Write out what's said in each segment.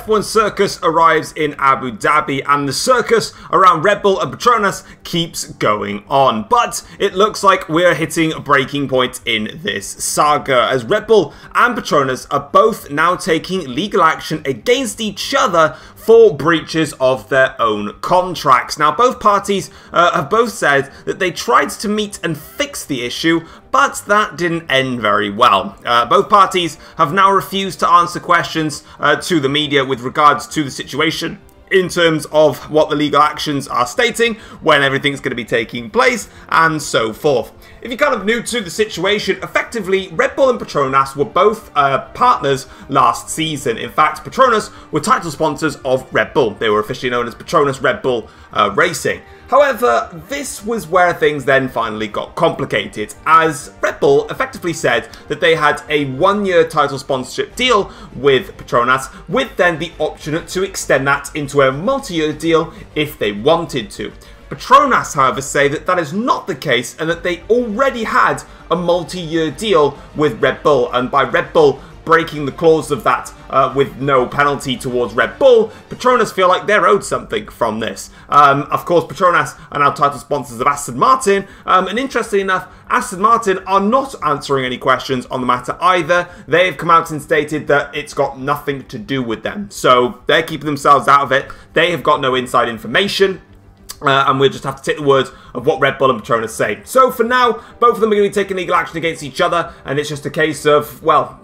F1 circus arrives in Abu Dhabi, and the circus around Red Bull and Petronas keeps going on. But it looks like we're hitting a breaking point in this saga, as Red Bull and Petronas are both now taking legal action against each other for breaches of their own contracts. Now, both parties have both said that they tried to meet and fix the issue, but that didn't end very well. Both parties have now refused to answer questions to the media with regards to the situation in terms of what the legal actions are stating, when everything's going to be taking place, and so forth. If you're kind of new to the situation, effectively, Red Bull and Petronas were both partners last season. In fact, Petronas were title sponsors of Red Bull. They were officially known as Petronas Red Bull Racing. However, this was where things then finally got complicated, as Red Bull effectively said that they had a one-year title sponsorship deal with Petronas, with then the option to extend that into a multi-year deal if they wanted to. Petronas, however, say that that is not the case and that they already had a multi-year deal with Red Bull, and by Red Bull breaking the clause of that with no penalty towards Red Bull, Petronas feel like they're owed something from this. Of course, Petronas are now title sponsors of Aston Martin, and interestingly enough, Aston Martin are not answering any questions on the matter either. They have come out and stated that it's got nothing to do with them, so they're keeping themselves out of it. They have got no inside information. And we'll just have to take the words of what Red Bull and Petronas say. So for now, both of them are going to be taking legal action against each other, and it's just a case of, well,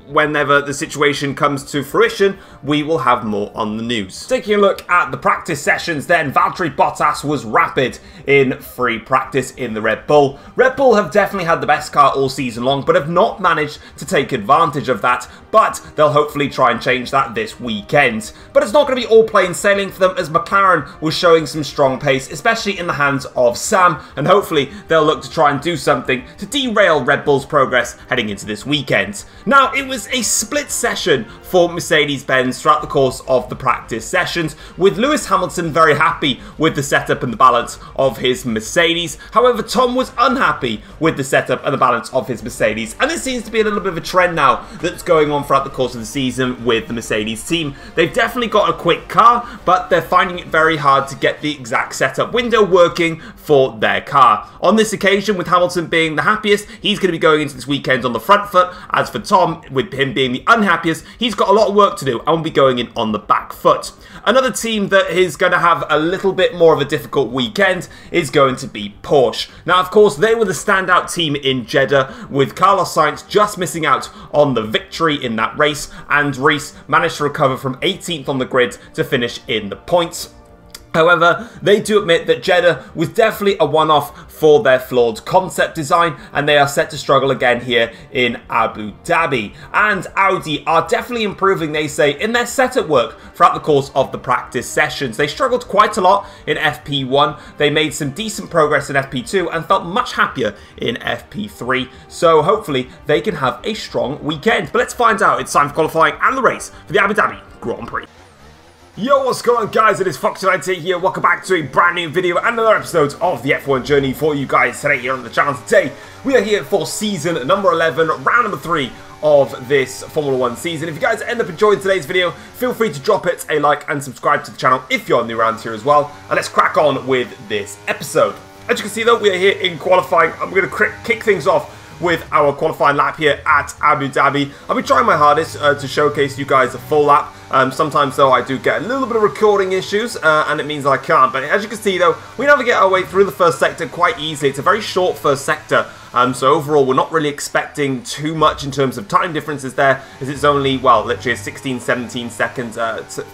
whenever the situation comes to fruition, we will have more on the news. Taking a look at the practice sessions then, Valtteri Bottas was rapid in free practice in the Red Bull. Red Bull have definitely had the best car all season long, but have not managed to take advantage of that, but they'll hopefully try and change that this weekend. But it's not going to be all plain sailing for them, as McLaren was showing some strong pace, especially in the hands of Sam, and hopefully they'll look to try and do something to derail Red Bull's progress heading into this weekend. Now, it was a split session for Mercedes-Benz throughout the course of the practice sessions, with Lewis Hamilton very happy with the setup and the balance of his Mercedes. However, Tom was unhappy with the setup and the balance of his Mercedes, and this seems to be a little bit of a trend now that's going on throughout the course of the season with the Mercedes team. They've definitely got a quick car, but they're finding it very hard to get the exact setup window working for their car. On this occasion, with Hamilton being the happiest, he's going to be going into this weekend on the front foot. As for Tom, with him being the unhappiest, he's got a lot of work to do and will be going in on the back foot. Another team that is going to have a little bit more of a difficult weekend is going to be Porsche. Now, of course, they were the standout team in Jeddah, with Carlos Sainz just missing out on the victory in that race, and Reese managed to recover from 18th on the grid to finish in the points. However, they do admit that Jeddah was definitely a one-off for their flawed concept design, and they are set to struggle again here in Abu Dhabi. And Audi are definitely improving, they say, in their setup work throughout the course of the practice sessions. They struggled quite a lot in FP1, they made some decent progress in FP2, and felt much happier in FP3. So hopefully they can have a strong weekend. But let's find out. It's time for qualifying and the race for the Abu Dhabi Grand Prix. Yo, what's going on, guys? It is Foxydude here. Welcome back to a brand new video and another episode of the F1 journey for you guys today here on the channel. Today, we are here for season number 11, round number 3 of this Formula 1 season. If you guys end up enjoying today's video, feel free to drop it a like and subscribe to the channel if you're new around here as well. And let's crack on with this episode. As you can see though, we are here in qualifying. I'm going to kick things off with our qualifying lap here at Abu Dhabi. I'll be trying my hardest to showcase you guys a full lap. Sometimes though I do get a little bit of recording issues and it means I can't. But as you can see though, we navigate our way through the first sector quite easily. It's a very short first sector. So overall, we're not really expecting too much in terms of time differences there, as it's only, well, literally 16, 17 seconds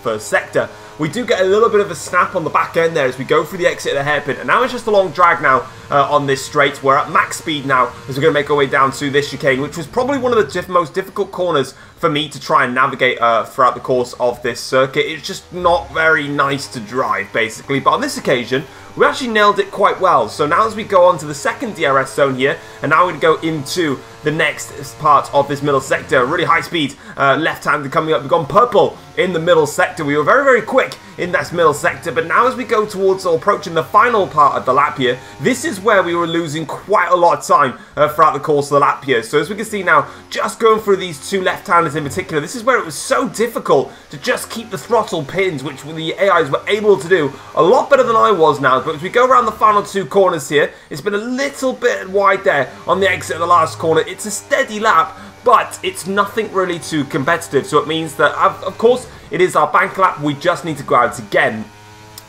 per sector. We do get a little bit of a snap on the back end there as we go through the exit of the hairpin, and now it's just a long drag now on this straight. We're at max speed now as we're going to make our way down to this chicane, which was probably one of the most difficult corners for me to try and navigate throughout the course of this circuit. It's just not very nice to drive, basically, but on this occasion, we actually nailed it quite well. So now as we go on to the second DRS zone here, and now we're going to go into the next part of this middle sector. Really high speed, left-hander coming up. We've gone purple in the middle sector. We were very, very quick in this middle sector, but now as we go towards or approaching the final part of the lap here, this is where we were losing quite a lot of time throughout the course of the lap here. So as we can see now, just going through these two left-handers in particular, this is where it was so difficult to just keep the throttle pinned, which the AIs were able to do a lot better than I was now. But as we go around the final two corners here, it's been a little bit wide there on the exit of the last corner. It's a steady lap, but it's nothing really too competitive, so it means that, of course, it is our bank lap. We just need to go out again.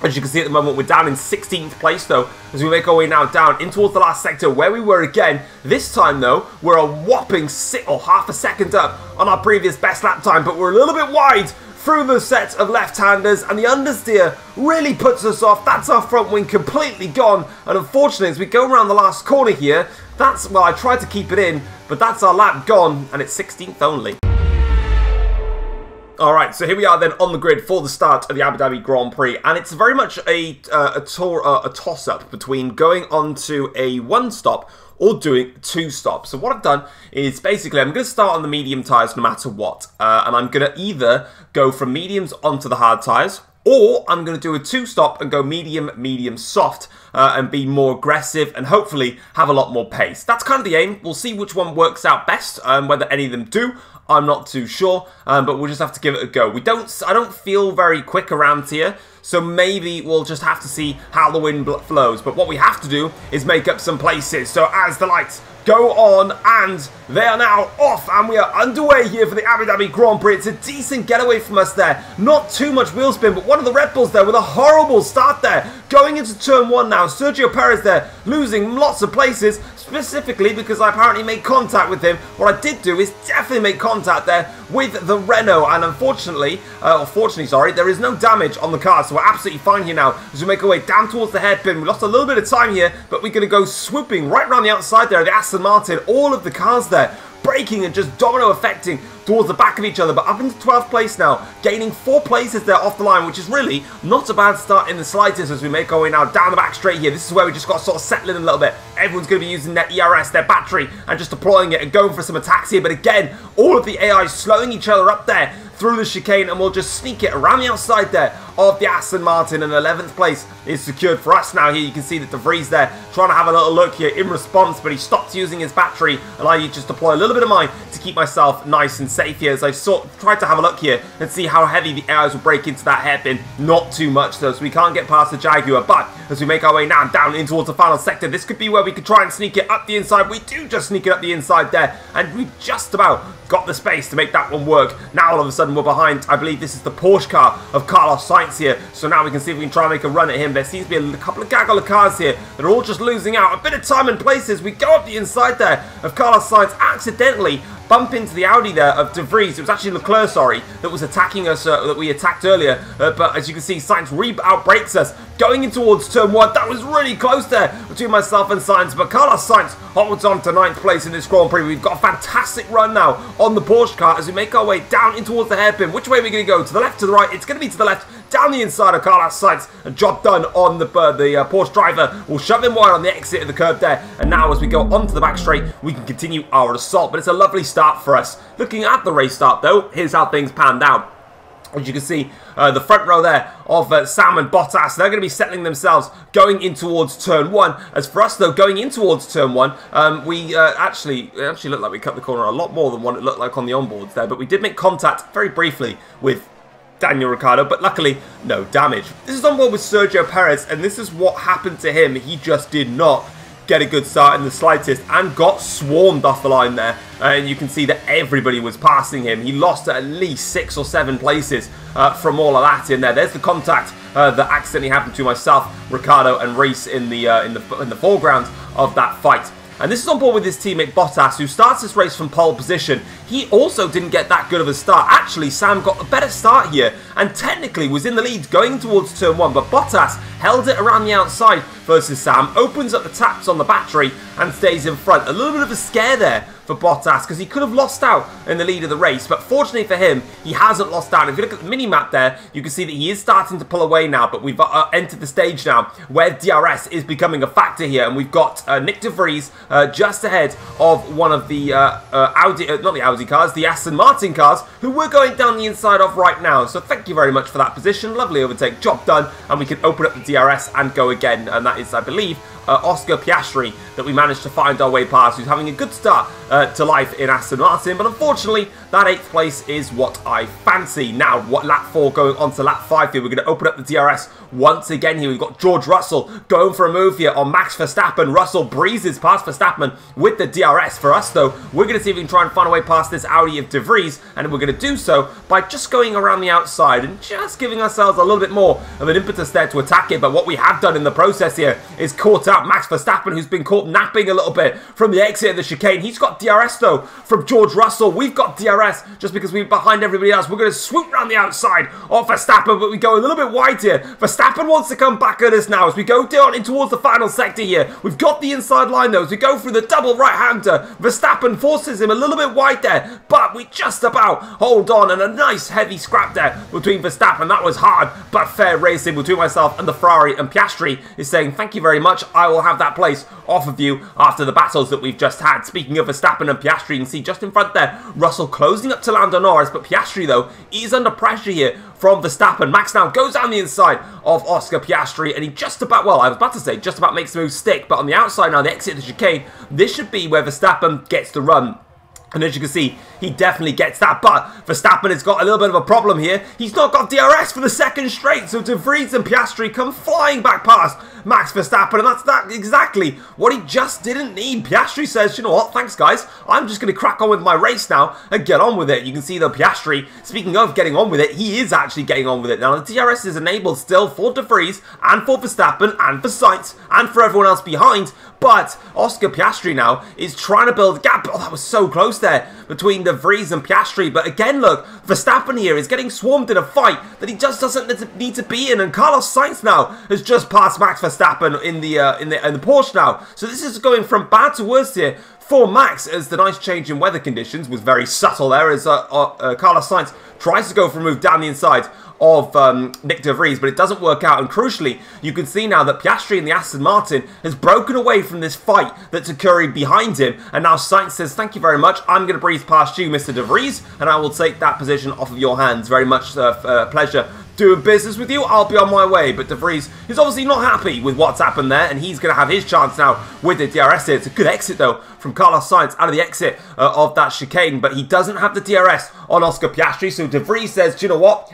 As you can see at the moment, we're down in 16th place, though, as we make our way now down in towards the last sector where we were again. This time, though, we're a whopping half a second up on our previous best lap time, but we're a little bit wide through the set of left-handers, and the understeer really puts us off. That's our front wing completely gone, and unfortunately, as we go around the last corner here, well, I tried to keep it in, but that's our lap gone, and it's 16th only. Alright, so here we are then on the grid for the start of the Abu Dhabi Grand Prix, and it's very much a toss-up between going on to a one-stop or doing two stops. So what I've done is basically I'm going to start on the medium tyres no matter what, and I'm going to either go from mediums onto the hard tyres, or I'm going to do a two-stop and go medium, medium, soft, and be more aggressive and hopefully have a lot more pace. That's kind of the aim. We'll see which one works out best, whether any of them do. I'm not too sure, but we'll just have to give it a go. I don't feel very quick around here, so maybe we'll just have to see how the wind flows. But what we have to do is make up some places. So as the lights go on, and they are now off, and we are underway here for the Abu Dhabi Grand Prix. It's a decent getaway from us there. Not too much wheel spin, but one of the Red Bulls there with a horrible start there. Going into turn one now, Sergio Perez there, losing lots of places, specifically because I apparently made contact with him. What I did do is definitely make contact there with the Renault, and unfortunately, sorry, there is no damage on the car, so we're absolutely fine here now as we make our way down towards the hairpin. We lost a little bit of time here, but we're going to go swooping right around the outside there, the Aston Martin, all of the cars there, braking and just domino affecting towards the back of each other, but up into 12th place now, gaining 4 places there off the line, which is really not a bad start in the slightest as we make our way now down the back straight here. This is where we just got to sort of settle in a little bit. Everyone's going to be using their ERS, their battery, and just deploying it and going for some attacks here, but again, all of the AIs slowing each other up there through the chicane, and we'll just sneak it around the outside there of the Aston Martin, and 11th place is secured for us now. Here you can see that De Vries there trying to have a little look here in response, but he stopped using his battery, and I just deploy a little bit of mine to keep myself nice and safe here as I tried to have a look here and see how heavy the AIs will break into that hairpin. Not too much though, so we can't get past the Jaguar, but as we make our way now down in towards the final sector, this could be where we could try and sneak it up the inside. We do just sneak it up the inside there, and we just about got the space to make that one work. Now all of a sudden we're behind, I believe this is the Porsche car of Carlos Sainz here, so now we can see if we can try and make a run at him. There seems to be a couple of gaggle of cars here that are all just losing out. A bit of time and places. We go up the inside there of Carlos Sainz, accidentally bump into the Audi there of De Vries. It was actually Leclerc, sorry, that was attacking us, that we attacked earlier. But as you can see, Sainz outbrakes us going in towards turn one. That was really close there between myself and Sainz. But Carlos Sainz holds on to 9th place in this Grand Prix. We've got a fantastic run now on the Porsche car as we make our way down in towards the hairpin. Which way are we going to go? To the left, to the right? It's going to be to the left. Down the inside of Carlos Sainz. A job done on the Porsche driver. We'll shove him wide on the exit of the curb there. And now as we go onto the back straight, we can continue our assault. But it's a lovely start for us. Looking at the race start though, here's how things panned out. As you can see, the front row there of Sam and Bottas, they're going to be settling themselves going in towards turn one. As for us, though, going in towards turn one, we actually looked like we cut the corner a lot more than what it looked like on the onboards there. But we did make contact very briefly with Daniel Ricciardo, but luckily, no damage. This is on board with Sergio Perez, and this is what happened to him. He just did not get a good start in the slightest and got swarmed off the line there, and you can see that everybody was passing him. He lost at least 6 or 7 places from all of that in there. There's the contact that accidentally happened to myself, Ricciardo and Reese in the foreground of that fight. And this is on board with his teammate Bottas, who starts this race from pole position. He also didn't get that good of a start. Actually, Sam got a better start here and technically was in the lead going towards turn one, but Bottas held it around the outside versus Sam, opens up the taps on the battery and stays in front. A little bit of a scare there for Bottas because he could have lost out in the lead of the race, but fortunately for him, he hasn't lost out. If you look at the mini-map there, you can see that he is starting to pull away now, but we've entered the stage now where DRS is becoming a factor here, and we've got Nick De Vries just ahead of one of the not the Audi cars, the Aston Martin cars, who we're going down the inside of right now. So thank you very much for that position. Lovely overtake, job done, and we can open up the DRS and go again, and that is, I believe, Oscar Piastri that we managed to find our way past, who's having a good start to life in Aston Martin, but unfortunately that 8th place is what I fancy. Now, lap 4 going on to lap 5 here, we're going to open up the DRS once again here. We've got George Russell going for a move here on Max Verstappen. Russell breezes past Verstappen with the DRS. For us though, we're going to see if we can try and find a way past this Audi of De Vries, and we're going to do so by just going around the outside and just giving ourselves a little bit more of an impetus there to attack it. But what we have done in the process here is caught out Max Verstappen, who's been caught napping a little bit from the exit of the chicane. He's got DRS though from George Russell. We've got DRS just because we're behind everybody else. We're going to swoop around the outside of Verstappen, but we go a little bit wide here. Verstappen wants to come back at us now as we go down in towards the final sector here. We've got the inside line though as we go through the double right-hander. Verstappen forces him a little bit wide there, but we just about hold on, and a nice heavy scrap there between Verstappen. That was hard but fair racing between myself and the Ferrari, and Piastri is saying thank you very much, I will have that place off of you after the battles that we've just had. Speaking of Verstappen and Piastri, you can see just in front there, Russell closing up to Lando Norris, but Piastri though, is under pressure here from Verstappen. Max now goes down the inside of Oscar Piastri, and he just about, well, I was about to say, just about makes the move stick, but on the outside now, the exit of the chicane, this should be where Verstappen gets the run. And as you can see, he definitely gets that, but Verstappen has got a little bit of a problem here. He's not got DRS for the second straight, so De Vries and Piastri come flying back past Max Verstappen, and that's exactly what he just didn't need. Piastri says, you know what, thanks guys, I'm just going to crack on with my race now and get on with it. You can see though, Piastri, speaking of getting on with it, he is actually getting on with it. Now, the DRS is enabled still for De Vries and for Verstappen and for Sainz and for everyone else behind, but Oscar Piastri now is trying to build a gap. Oh, that was so close there between De Vries and Piastri, but again, look, Verstappen here is getting swarmed in a fight that he just doesn't need to be in, and Carlos Sainz now has just passed Max Verstappen in the Porsche now. So this is going from bad to worse here for Max, as the nice change in weather conditions was very subtle there, as Carlos Sainz tries to go for a move down the inside of Nick De Vries, but it doesn't work out, and crucially, you can see now that Piastri in the Aston Martin has broken away from this fight that's occurring behind him, and now Sainz says, thank you very much, I'm going to breeze past you, Mr. De Vries, and I will take that position off of your hands. Very much pleasure doing business with you, I'll be on my way. But De Vries is obviously not happy with what's happened there, and he's going to have his chance now with the DRS here. It's a good exit though from Carlos Sainz out of the exit of that chicane, but he doesn't have the DRS on Oscar Piastri, so De Vries says, do you know what,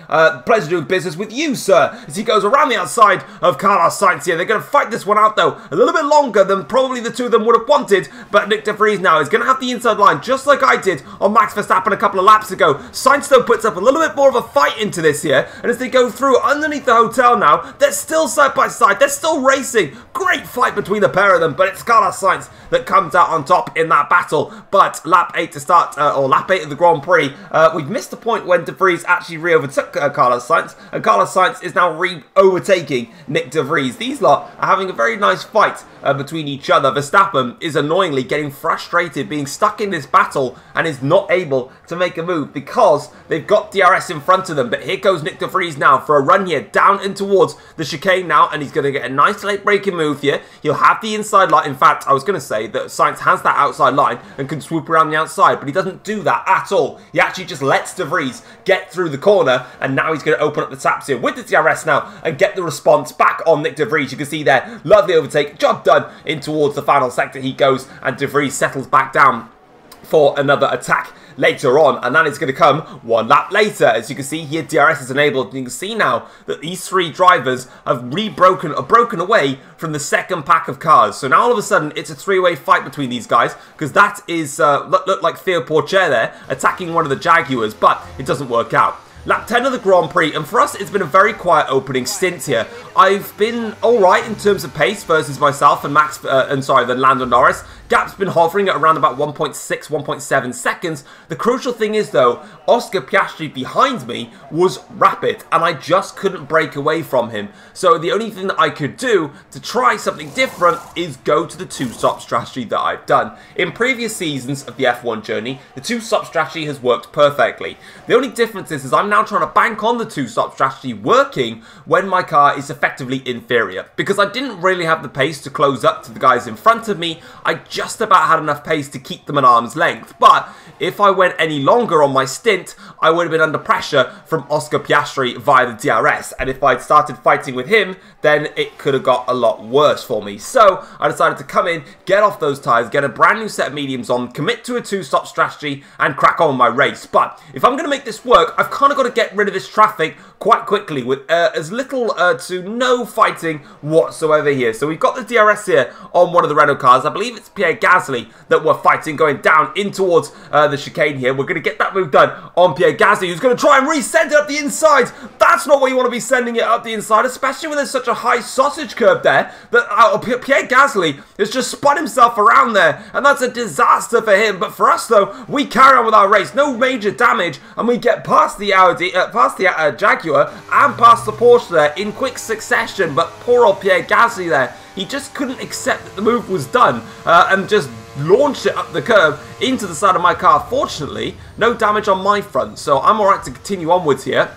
pleasure doing business with you, sir, as he goes around the outside of Carlos Sainz here. They're going to fight this one out though, a little bit longer than probably the two of them would have wanted, but Nick De Vries now is going to have the inside line, just like I did on Max Verstappen a couple of laps ago. Sainz though puts up a little bit more of a fight into this here, and as they go through underneath the hotel now, they're still side by side, they're still racing. Great fight between the pair of them, but it's Carlos Sainz that comes out on top in that battle. But lap 8 to start, or lap 8 of the Grand Prix, we've missed the point when De Vries actually re-overtook Carlos Sainz, and Carlos Sainz is now re-overtaking Nick De Vries. These lot are having a very nice fight between each other. Verstappen is annoyingly getting frustrated, being stuck in this battle, and is not able to make a move because they've got DRS in front of them. But here goes Nick De Vries now for a run here, down and towards the chicane now, and he's going to get a nice late braking move here. He'll have the inside line. In fact, I was going to say that Sainz has that outside line and can swoop around the outside, but he doesn't do that at all. He actually just lets De Vries get through the corner, and now he's going to open up the taps here with the DRS now and get the response back on Nick De Vries. You can see there, lovely overtake, job done. In towards the final sector he goes, and De Vries settles back down for another attack later on, and that is going to come one lap later. As you can see here, DRS is enabled, and you can see now that these three drivers have broken away from the second pack of cars. So now all of a sudden it's a three-way fight between these guys, because that is look like Theo Pourchaire there attacking one of the Jaguars, but it doesn't work out. Lap 10 of the Grand Prix, and for us it's been a very quiet opening stint here. I've been alright in terms of pace versus myself and Lando Norris. Gap's been hovering at around about 1.6, 1.7 seconds. The crucial thing is though, Oscar Piastri behind me was rapid, and I just couldn't break away from him. So the only thing that I could do to try something different is go to the two-stop strategy that I've done. In previous seasons of the F1 journey, the two-stop strategy has worked perfectly. The only difference is I'm now trying to bank on the two-stop strategy working when my car is effectively inferior. Because I didn't really have the pace to close up to the guys in front of me, I just about had enough pace to keep them at arm's length. But if I went any longer on my stint, I would have been under pressure from Oscar Piastri via the DRS. And if I'd started fighting with him, then it could have got a lot worse for me. So I decided to come in, get off those tyres, get a brand new set of mediums on, commit to a two-stop strategy, and crack on with my race. But if I'm going to make this work, I've kind of got to get rid of this traffic quite quickly with as little to no fighting whatsoever here. So we've got the DRS here on one of the Renault cars. I believe it's Pierre Gasly that we're fighting going down in towards the chicane here. We're going to get that move done on Pierre Gasly, who's going to try and resend it up the inside. That's not where you want to be sending it up the inside, especially when there's such a high sausage curb there that Pierre Gasly has just spun himself around there, and that's a disaster for him. But for us though, we carry on with our race, no major damage, and we get past the Audi, past the Jaguar, and past the Porsche there in quick succession. But poor old Pierre Gasly there, he just couldn't accept that the move was done and just launched it up the curb into the side of my car. Fortunately, no damage on my front, so I'm alright to continue onwards here.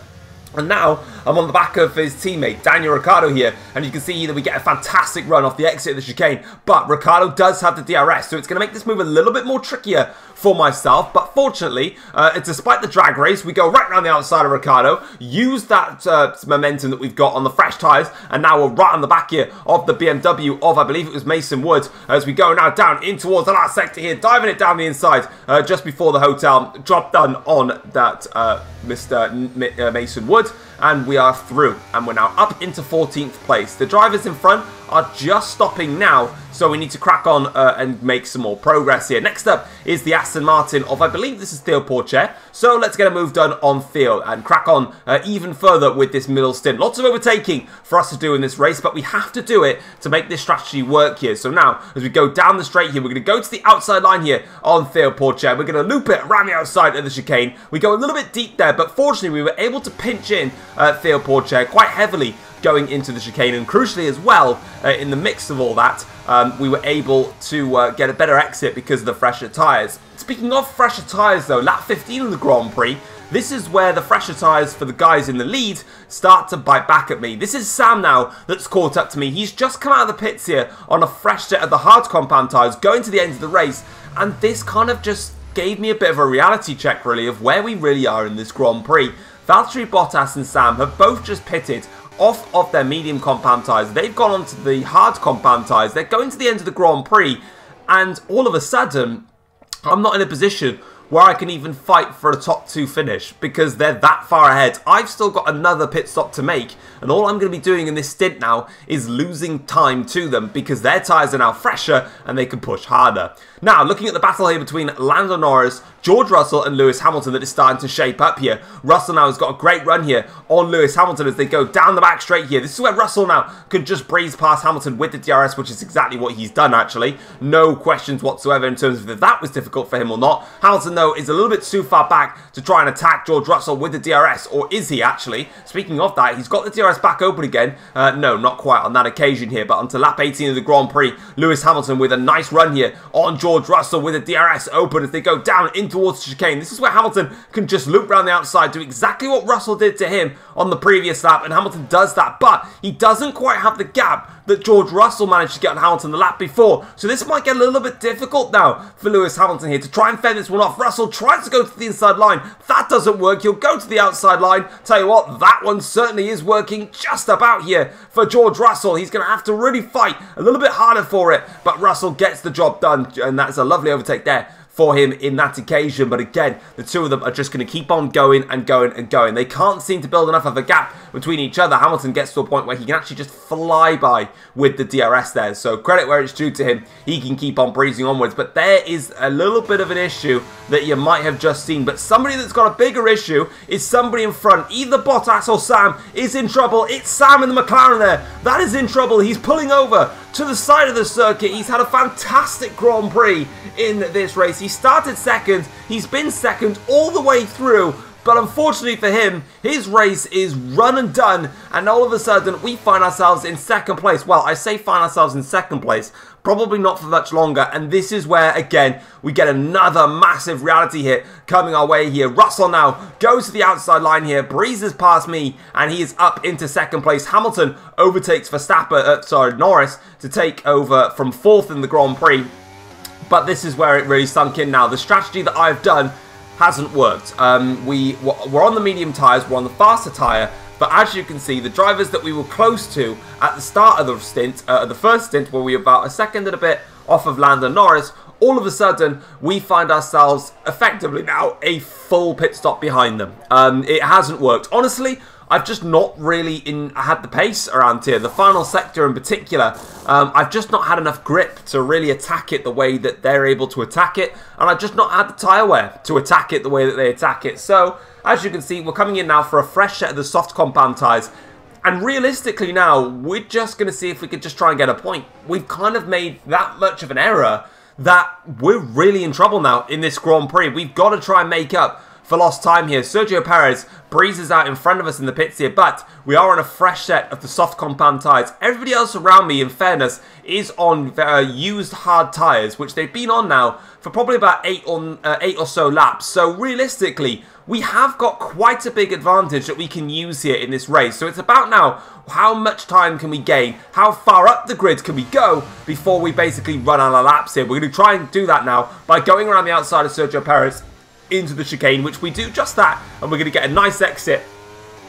And now I'm on the back of his teammate, Daniel Ricciardo here, and you can see that we get a fantastic run off the exit of the chicane, but Ricciardo does have the DRS, so it's going to make this move a little bit more trickier for myself. But fortunately, despite the drag race, we go right around the outside of Ricciardo, use that momentum that we've got on the fresh tyres, and now we're right on the back here of the BMW of, I believe it was Mason Wood, as we go now down in towards the last sector here, diving it down the inside just before the hotel. Job done on that Mr. Mason Wood, and we are through, and we're now up into 14th place. The drivers in front are just stopping now, so we need to crack on and make some more progress here. Next up is the Aston Martin of, I believe this is Theo Porcher. So let's get a move done on Theo and crack on even further with this middle stint. Lots of overtaking for us to do in this race, but we have to do it to make this strategy work here. So now, as we go down the straight here, we're going to go to the outside line here on Theo Porcher. We're going to loop it around the outside of the chicane. We go a little bit deep there, but fortunately we were able to pinch in Theo Porcher quite heavily going into the chicane, and crucially as well, in the mix of all that, we were able to get a better exit because of the fresher tyres. Speaking of fresher tyres though, lap 15 of the Grand Prix, this is where the fresher tyres for the guys in the lead start to bite back at me. This is Sam now that's caught up to me. He's just come out of the pits here on a fresh set of the hard compound tyres going to the end of the race, and this kind of just gave me a bit of a reality check really of where we really are in this Grand Prix. Valtteri Bottas and Sam have both just pitted off of their medium compound tyres. They've gone onto the hard compound tyres. They're going to the end of the Grand Prix, and all of a sudden, I'm not in a position where I can even fight for a top 2 finish because they're that far ahead. I've still got another pit stop to make, and all I'm going to be doing in this stint now is losing time to them because their tyres are now fresher and they can push harder. Now, looking at the battle here between Lando Norris, George Russell and Lewis Hamilton that is starting to shape up here. Russell now has got a great run here on Lewis Hamilton as they go down the back straight here. This is where Russell now can just breeze past Hamilton with the DRS, which is exactly what he's done actually. No questions whatsoever in terms of if that was difficult for him or not. Hamilton though is a little bit too far back to try and attack George Russell with the DRS, or is he actually? Speaking of that, he's got the DRS back open again. No, not quite on that occasion here, but onto lap 18 of the Grand Prix. Lewis Hamilton with a nice run here on George Russell with the DRS open as they go down in towards the chicane. This is where Hamilton can just loop around the outside, do exactly what Russell did to him on the previous lap, and Hamilton does that, but he doesn't quite have the gap that George Russell managed to get on Hamilton the lap before. So this might get a little bit difficult now for Lewis Hamilton here to try and fend this one off. Russell tries to go to the inside line. That doesn't work. He'll go to the outside line. Tell you what, that one certainly is working just about here for George Russell. He's going to have to really fight a little bit harder for it, but Russell gets the job done, and that's a lovely overtake there for him in that occasion. But again, the two of them are just going to keep on going and going and going. They can't seem to build enough of a gap between each other. Hamilton gets to a point where he can actually just fly by with the DRS there. So credit where it's due to him. He can keep on breezing onwards. But there is a little bit of an issue that you might have just seen. But somebody that's got a bigger issue is somebody in front. Either Bottas or Sam is in trouble. It's Sam in the McLaren there. That is in trouble. He's pulling over to the side of the circuit. He's had a fantastic Grand Prix in this race. He started second. He's been second all the way through, But unfortunately for him, his race is run and done, and all of a sudden we find ourselves in second place. Well, I say find ourselves in second place, probably not for much longer, and this is where, again, we get another massive reality hit coming our way here. Russell now goes to the outside line here, breezes past me, and he is up into second place. Hamilton overtakes Norris to take over from fourth in the Grand Prix. But this is where it really sunk in now. The strategy that I've done hasn't worked. We're on the medium tyres, we're on the faster tyre, but as you can see, the drivers that we were close to at the start of the stint, the first stint, where we were about a second and a bit off of Lando Norris, all of a sudden, we find ourselves effectively now a full pit stop behind them. It hasn't worked. Honestly, I've just not really had the pace around here. The final sector in particular, I've just not had enough grip to really attack it the way that they're able to attack it. And I've just not had the tyre wear to attack it the way that they attack it. So, as you can see, we're coming in now for a fresh set of the soft compound tyres. And realistically now, we're just going to see if we could just try and get a point. We've kind of made that much of an error that we're really in trouble now in this Grand Prix. We've got to try and make up for lost time here. Sergio Perez breezes out in front of us in the pits here, but we are on a fresh set of the soft compound tyres. Everybody else around me, in fairness, is on used hard tyres, which they've been on now for probably about eight or so laps. So realistically, we have got quite a big advantage that we can use here in this race. So it's about now, how much time can we gain? How far up the grid can we go before we basically run out of laps here? We're going to try and do that now by going around the outside of Sergio Perez into the chicane, which we do just that, and we're going to get a nice exit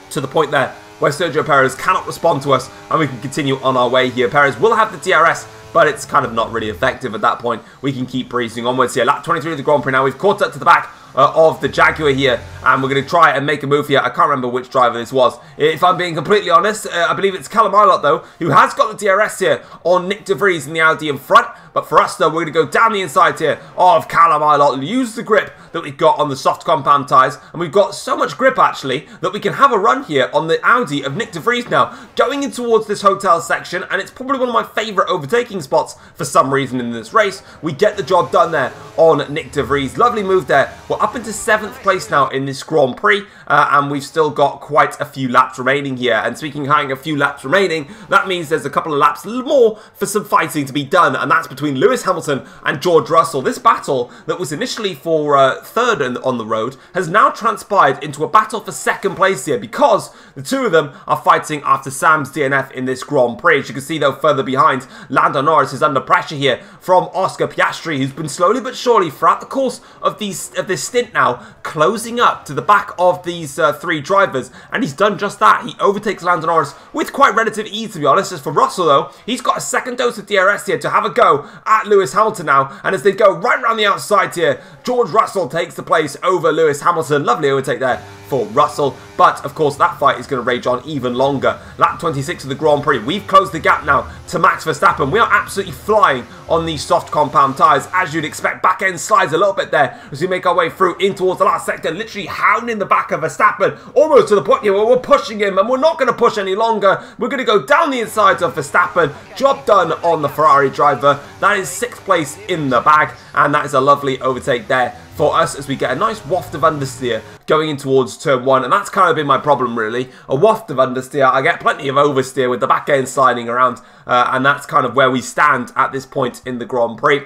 to the point there where Sergio Perez cannot respond to us, and we can continue on our way here. Perez will have the DRS, but it's kind of not really effective at that point. We can keep breezing onwards here. Lap 23 of the Grand Prix now. We've caught up to the back of the Jaguar here, and we're going to try and make a move here. I can't remember which driver this was. If I'm being completely honest, I believe it's Callum Ilott, though, who has got the DRS here on Nick De Vries in the Audi in front. But for us, though, we're going to go down the inside here of Callum Ilott, use the grip that we've got on the soft compound tyres, and we've got so much grip, actually, that we can have a run here on the Audi of Nick De Vries now, going in towards this hotel section, and it's probably one of my favourite overtaking spots for some reason in this race. We get the job done there on Nick De Vries. Lovely move there. We're up into 7th place now in this Grand Prix, and we've still got quite a few laps remaining here. And speaking of having a few laps remaining, that means there's a couple of laps more for some fighting to be done, and that's between Lewis Hamilton and George Russell. This battle that was initially for third on the road has now transpired into a battle for second place here, because the two of them are fighting after Sam's DNF in this Grand Prix. As you can see, though, further behind, Lando Norris is under pressure here from Oscar Piastri, who's been slowly but surely throughout the course of this stint now closing up to the back of these three drivers, and he's done just that. He overtakes Lando Norris with quite relative ease, to be honest. As for Russell, though, he's got a second dose of DRS here to have a go at Lewis Hamilton now, and as they go right around the outside here, George Russell takes the place over Lewis Hamilton. Lovely overtake there for Russell, but of course that fight is going to rage on even longer. Lap 26 of the Grand Prix. We've closed the gap now to Max Verstappen. We are absolutely flying on these soft compound tyres, as you'd expect. Back end slides a little bit there as we make our way through in towards the last sector, literally hounding the back of Verstappen, almost to the point here where we're pushing him, and we're not going to push any longer. We're going to go down the insides of Verstappen. Job done on the Ferrari driver. That is 6th place in the bag, and that is a lovely overtake there for us as we get a nice waft of understeer going in towards turn 1, and that's kind of been my problem, really. A waft of understeer. I get plenty of oversteer with the back end sliding around, and that's kind of where we stand at this point in the Grand Prix.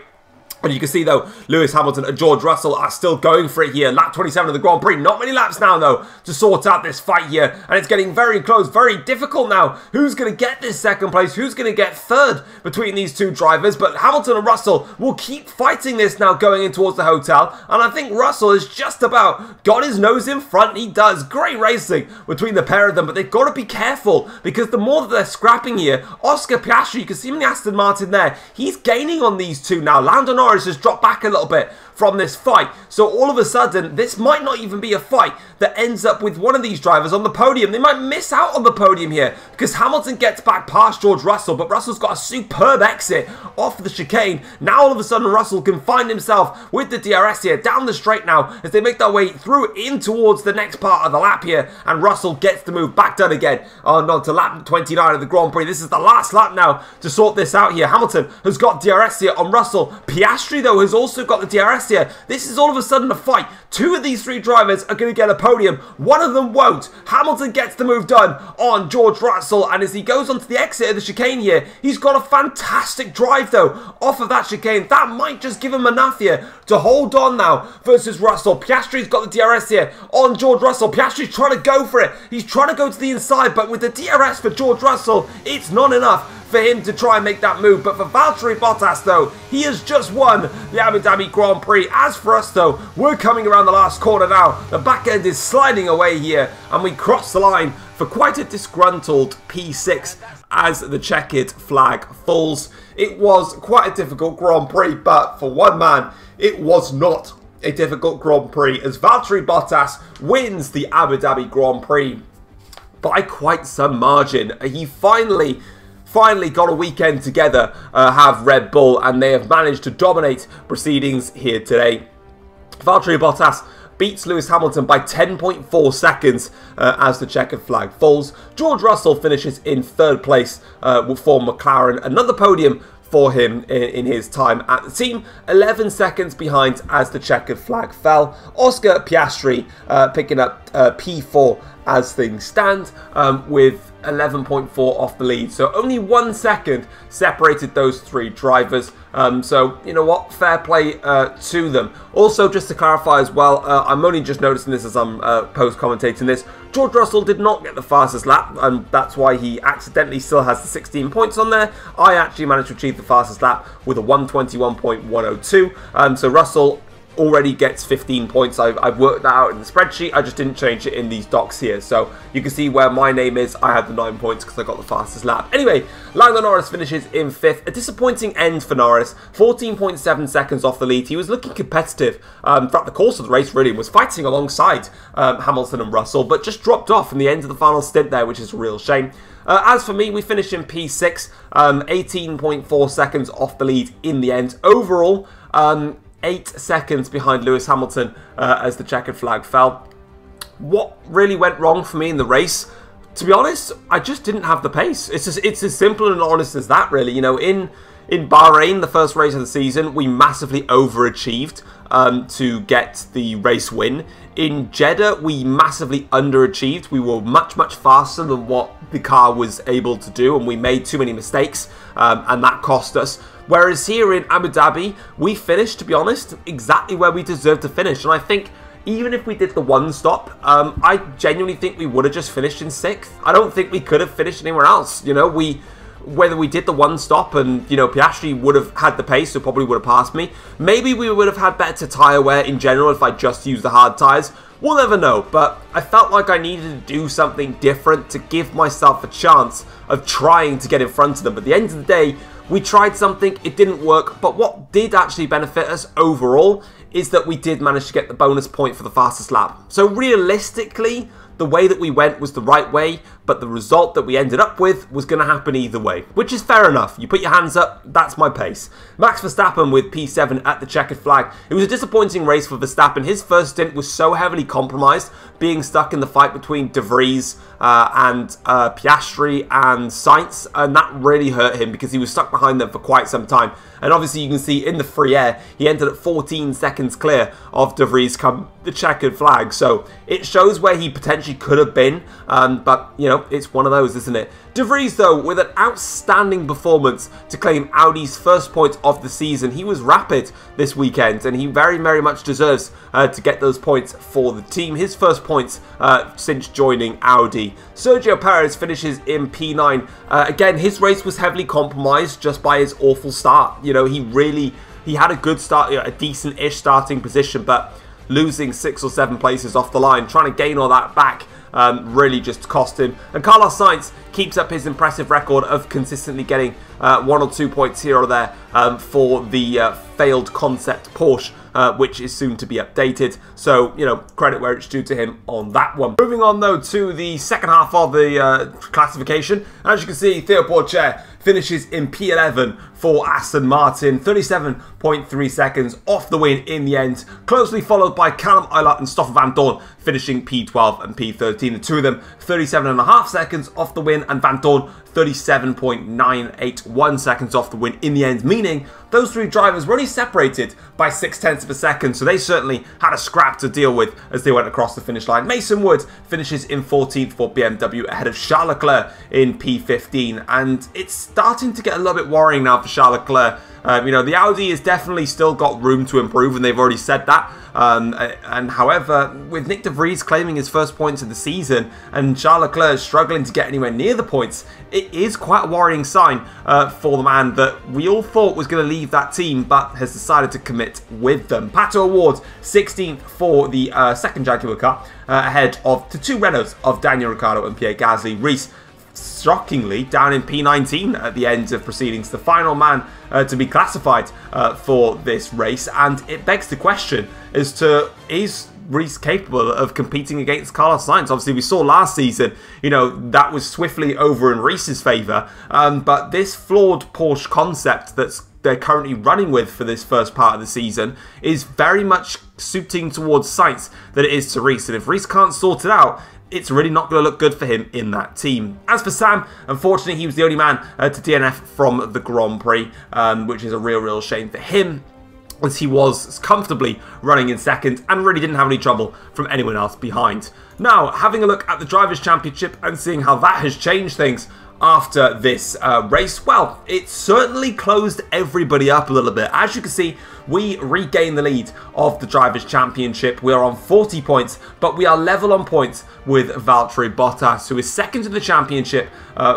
And you can see, though, Lewis Hamilton and George Russell are still going for it here. Lap 27 of the Grand Prix. Not many laps now, though, to sort out this fight here. And it's getting very close, very difficult now. Who's going to get this second place? Who's going to get third between these two drivers? But Hamilton and Russell will keep fighting this now going in towards the hotel. And I think Russell has just about got his nose in front. He does. Great racing between the pair of them. But they've got to be careful, because the more that they're scrapping here, Oscar Piastri, you can see him in the Aston Martin there. He's gaining on these two now. Lando Norris has dropped back a little bit from this fight. So all of a sudden, this might not even be a fight that ends up with one of these drivers on the podium. They might miss out on the podium here, because Hamilton gets back past George Russell, but Russell's got a superb exit off the chicane. Now all of a sudden, Russell can find himself with the DRS here down the straight now as they make their way through in towards the next part of the lap here, and Russell gets the move back done again on to lap 29 of the Grand Prix. This is the last lap now to sort this out here. Hamilton has got DRS here on Russell. Piastri Piastri, though, has also got the DRS here. This is all of a sudden a fight. Two of these three drivers are going to get a podium. One of them won't. Hamilton gets the move done on George Russell, and as he goes onto the exit of the chicane here, he's got a fantastic drive, though, off of that chicane. That might just give him enough here to hold on now versus Russell. Piastri's got the DRS here on George Russell. Piastri's trying to go for it. He's trying to go to the inside, but with the DRS for George Russell, it's not enough for him to try and make that move. But for Valtteri Bottas, though, he has just won the Abu Dhabi Grand Prix. As for us, though, we're coming around the last corner now. The back end is sliding away here, and we cross the line for quite a disgruntled P6 as the checkered flag falls. It was quite a difficult Grand Prix, but for one man, it was not a difficult Grand Prix, as Valtteri Bottas wins the Abu Dhabi Grand Prix by quite some margin. He finally got a weekend together, have Red Bull, and they have managed to dominate proceedings here today. Valtteri Bottas beats Lewis Hamilton by 10.4 seconds as the checkered flag falls. George Russell finishes in third place for McLaren. Another podium for him in his time at the team. 11 seconds behind as the checkered flag fell. Oscar Piastri picking up P4 as things stand, with 11.4 off the lead. So only 1 second separated those three drivers. So, you know what, fair play to them. Also, just to clarify as well, I'm only just noticing this as I'm post-commentating this, George Russell did not get the fastest lap, and that's why he accidentally still has the 16 points on there. I actually managed to achieve the fastest lap with a 1:21.102. So Russell already gets 15 points. I've worked that out in the spreadsheet. I just didn't change it in these docs here. So you can see where my name is. I had the 9 points because I got the fastest lap. Anyway, Lando Norris finishes in 5th. A disappointing end for Norris. 14.7 seconds off the lead. He was looking competitive throughout the course of the race, really, and was fighting alongside Hamilton and Russell, but just dropped off in the end of the final stint there, which is a real shame. As for me, we finished in P6, 18.4 seconds off the lead in the end. Overall, 8 seconds behind Lewis Hamilton as the checkered flag fell. What really went wrong for me in the race? To be honest, I just didn't have the pace. It's as simple and honest as that, really. You know, in Bahrain, the first race of the season, we massively overachieved to get the race win. In Jeddah, we massively underachieved. We were much, much faster than what the car was able to do, and we made too many mistakes, and that cost us. Whereas here in Abu Dhabi, we finished, to be honest, exactly where we deserved to finish. And I think even if we did the one stop, I genuinely think we would have just finished in 6th. I don't think we could have finished anywhere else. You know, whether we did the one stop and, you know, Piastri would have had the pace, so probably would have passed me. Maybe we would have had better tyre wear in general if I just used the hard tyres. We'll never know, but I felt like I needed to do something different to give myself a chance of trying to get in front of them. But at the end of the day, we tried something, it didn't work, but what did actually benefit us overall is that we did manage to get the bonus point for the fastest lap. So realistically, the way that we went was the right way, but the result that we ended up with was going to happen either way, which is fair enough. You put your hands up, that's my pace. Max Verstappen with P7 at the checkered flag. It was a disappointing race for Verstappen. His first stint was so heavily compromised, being stuck in the fight between De Vries and Piastri and Sainz, and that really hurt him because he was stuck behind them for quite some time. And obviously you can see in the free air, he ended at 14 seconds clear of De Vries come the checkered flag. So it shows where he potentially could have been, but, you know, it's one of those, isn't it? De Vries, though, with an outstanding performance to claim Audi's first point of the season. He was rapid this weekend, and he very, very much deserves to get those points for the team. His first points since joining Audi. Sergio Perez finishes in P9. Again, his race was heavily compromised just by his awful start. You know, he had a good start, you know, a decent-ish starting position, but losing 6 or 7 places off the line, trying to gain all that back, really just cost him. And Carlos Sainz keeps up his impressive record of consistently getting 1 or 2 points here or there for the failed concept Porsche, which is soon to be updated. So, you know, credit where it's due to him on that one. Moving on, though, to the second half of the classification. As you can see, Theo Pourchaire finishes in P11 for Aston Martin, 37.3 seconds off the win in the end, closely followed by Callum Eilert and Stoffel Van Dorn finishing P12 and P13. The two of them 37.5 seconds off the win, and Van Dorn 37.981 seconds off the win in the end, meaning those three drivers were only separated by 0.6 of a second, so they certainly had a scrap to deal with as they went across the finish line. Mason Wood finishes in 14th for BMW ahead of Charles Leclerc in P15, and it's starting to get a little bit worrying now for Charles Leclerc. You know, the Audi has definitely still got room to improve, and they've already said that. And however, with Nick de Vries claiming his first points of the season and Charles Leclerc struggling to get anywhere near the points, it is quite a worrying sign for the man that we all thought was going to leave that team, but has decided to commit with them. Pato Award 16th for the second Jaguar car, ahead of the two Renaults of Daniel Ricciardo and Pierre Gasly. Reese, shockingly, down in P19 at the end of proceedings, the final man to be classified for this race, and it begs the question as to, is Reese capable of competing against Carlos Sainz? Obviously, we saw last season, you know, that was swiftly over in Reese's favour, but this flawed Porsche concept that's they're currently running with for this first part of the season is very much suiting towards Sainz than it is to Reese, and if Reese can't sort it out, it's really not going to look good for him in that team. As for Sam, unfortunately, he was the only man to DNF from the Grand Prix, which is a real shame for him, as he was comfortably running in second and really didn't have any trouble from anyone else behind. Now, having a look at the Drivers' Championship and seeing how that has changed things after this race, well, it certainly closed everybody up a little bit. As you can see, we regain the lead of the Drivers' Championship. We are on 40 points, but we are level on points with Valtteri Bottas, who is second in the championship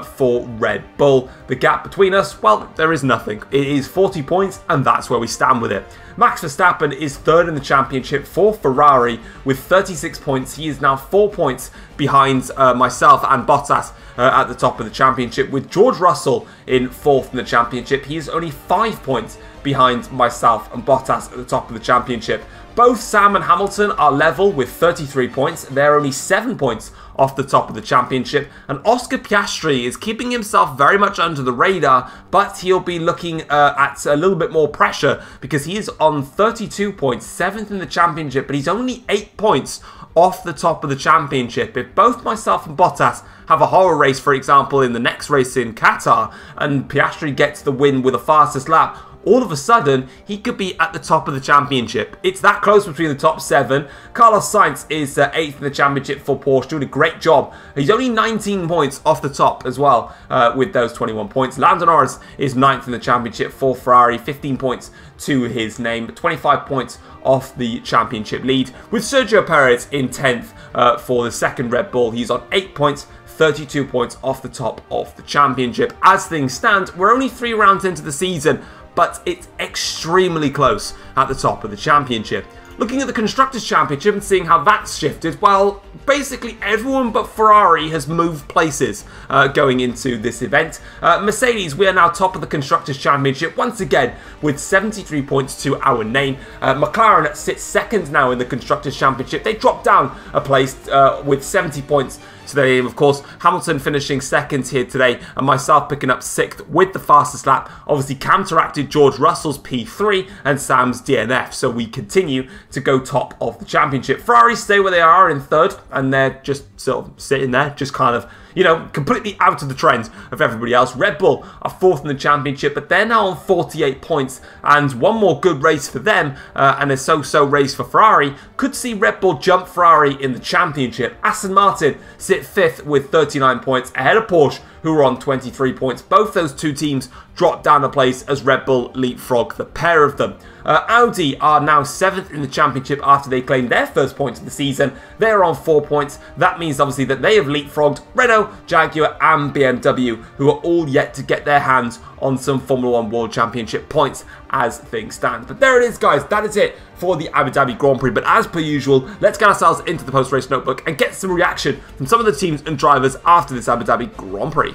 for Red Bull. The gap between us, well, there is nothing. It is 40 points, and that's where we stand with it. Max Verstappen is third in the championship for Ferrari with 36 points. He is now 4 points behind myself and Bottas at the top of the championship, with George Russell in fourth in the championship. He is only 5 points behind myself and Bottas at the top of the championship. Both Sam and Hamilton are level with 33 points. They're only 7 points off the top of the championship. And Oscar Piastri is keeping himself very much under the radar, but he'll be looking at a little bit more pressure because he is on 32 points, 7th in the championship, but he's only 8 points off the top of the championship. If both myself and Bottas have a horror race, for example, in the next race in Qatar, and Piastri gets the win with the fastest lap, all of a sudden, he could be at the top of the championship. It's that close between the top 7. Carlos Sainz is 8th in the championship for Porsche, doing a great job. He's only 19 points off the top as well, with those 21 points. Lando Norris is 9th in the championship for Ferrari, 15 points to his name, but 25 points off the championship lead, with Sergio Perez in 10th for the second Red Bull. He's on 8 points, 32 points off the top of the championship. As things stand, we're only 3 rounds into the season, but it's extremely close at the top of the championship. Looking at the Constructors' Championship and seeing how that's shifted, well, basically everyone but Ferrari has moved places going into this event. Mercedes, we are now top of the Constructors' Championship once again with 73 points to our name. McLaren sits second now in the Constructors' Championship. They dropped down a place with 70 points to their name, of course. Hamilton finishing second here today, and myself picking up 6th with the fastest lap. Obviously counteracted George Russell's P3 and Sam's DNF, so we continue to go top of the championship. Ferrari stay where they are in third, and they're just sort of sitting there, just kind of, you know, completely out of the trend of everybody else. Red Bull are 4th in the championship, but they're now on 48 points, and one more good race for them and a so-so race for Ferrari could see Red Bull jump Ferrari in the championship. Aston Martin sit 5th with 39 points ahead of Porsche, who are on 23 points. Both those two teams drop down a place as Red Bull leapfrog the pair of them. Audi are now 7th in the championship after they claimed their first points of the season. They're on 4 points. That means obviously that they have leapfrogged Renault, Jaguar and BMW, who are all yet to get their hands on some Formula 1 World Championship points as things stand. But there it is, guys. That is it for the Abu Dhabi Grand Prix. But as per usual, let's get ourselves into the post-race notebook and get some reaction from some of the teams and drivers after this Abu Dhabi Grand Prix.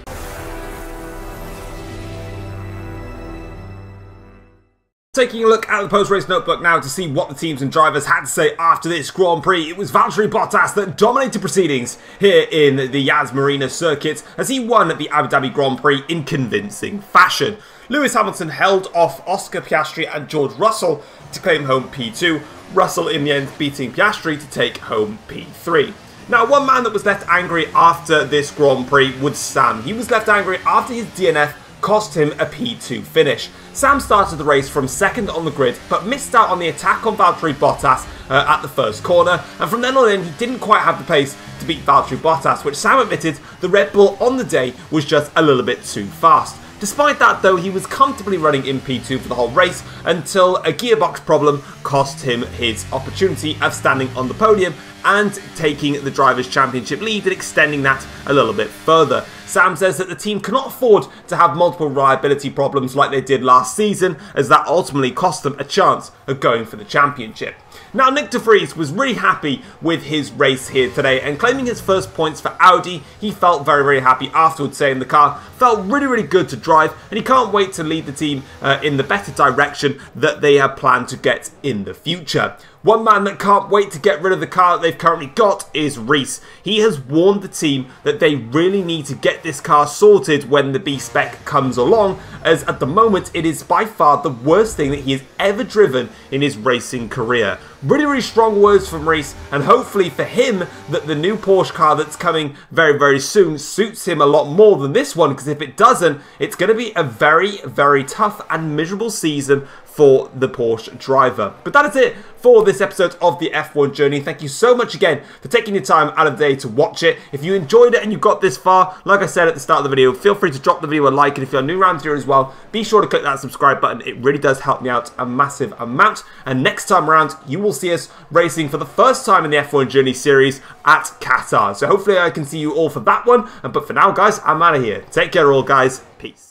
Taking a look at the post-race notebook now to see what the teams and drivers had to say after this Grand Prix. It was Valtteri Bottas that dominated proceedings here in the Yas Marina circuit as he won the Abu Dhabi Grand Prix in convincing fashion. Lewis Hamilton held off Oscar Piastri and George Russell to claim home P2, Russell in the end beating Piastri to take home P3. Now, one man that was left angry after this Grand Prix was Sam. He was left angry after his DNF cost him a P2 finish. Sam started the race from second on the grid, but missed out on the attack on Valtteri Bottas at the first corner, and from then on in, he didn't quite have the pace to beat Valtteri Bottas, which Sam admitted the Red Bull on the day was just a little bit too fast. Despite that though, he was comfortably running in P2 for the whole race until a gearbox problem cost him his opportunity of standing on the podium and taking the Drivers' Championship lead and extending that a little bit further. Sam says that the team cannot afford to have multiple reliability problems like they did last season, as that ultimately cost them a chance of going for the championship. Now, Nick de Vries was really happy with his race here today, and claiming his first points for Audi, he felt very happy afterwards, saying the car felt really good to drive, and he can't wait to lead the team in the better direction that they have planned to get in the future. One man that can't wait to get rid of the car that they've currently got is Reese. He has warned the team that they really need to get this car sorted when the B-Spec comes along, as at the moment it is by far the worst thing that he has ever driven in his racing career. Really strong words from Reese, and hopefully for him that the new Porsche car that's coming very soon suits him a lot more than this one, because if it doesn't, it's going to be a very tough and miserable season for the Porsche driver. But that is it for this episode of the F1 Journey. Thank you so much again for taking your time out of the day to watch it. If you enjoyed it and you got this far, like I said at the start of the video, feel free to drop the video a like, and if you're new around here as well, be sure to click that subscribe button. It really does help me out a massive amount. And next time around, you will see us racing for the first time in the F1 Journey series at Qatar. So hopefully I can see you all for that one. But for now, guys, I'm out of here. Take care all, guys. Peace.